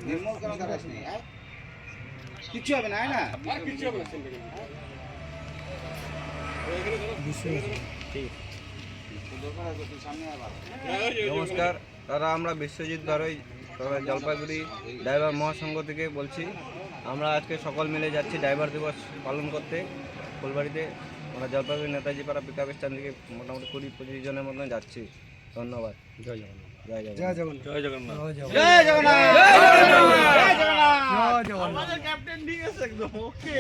নির্মল কেন দাঁড়াস নি? কিচ্ছু হবে না, না কিছু হবে না। নমস্কার দাদা, আমরা বিশ্বজিৎ বারোই জলপাইগুড়ি ড্রাইভার মহাসংঘ থেকে বলছি। আমরা আজকে সকল মিলে যাচ্ছি ড্রাইভার দিবস পালন করতে ফুলবাড়িতে। আমরা জলপাইগুড়ি নেতাজি পাড়া পিক আপ স্ট্যান্ড থেকে মোটামুটি 20-25 জনের মতন যাচ্ছি। ধন্যবাদ। জয় জগন্নাথ। জয় জগন্নাথ। জয় জগন্নাথ। জয় জগন্নাথ। জয় জগন্নাথ। আমাদের ক্যাপ্টেন ঠিক আছে একদম ওকে।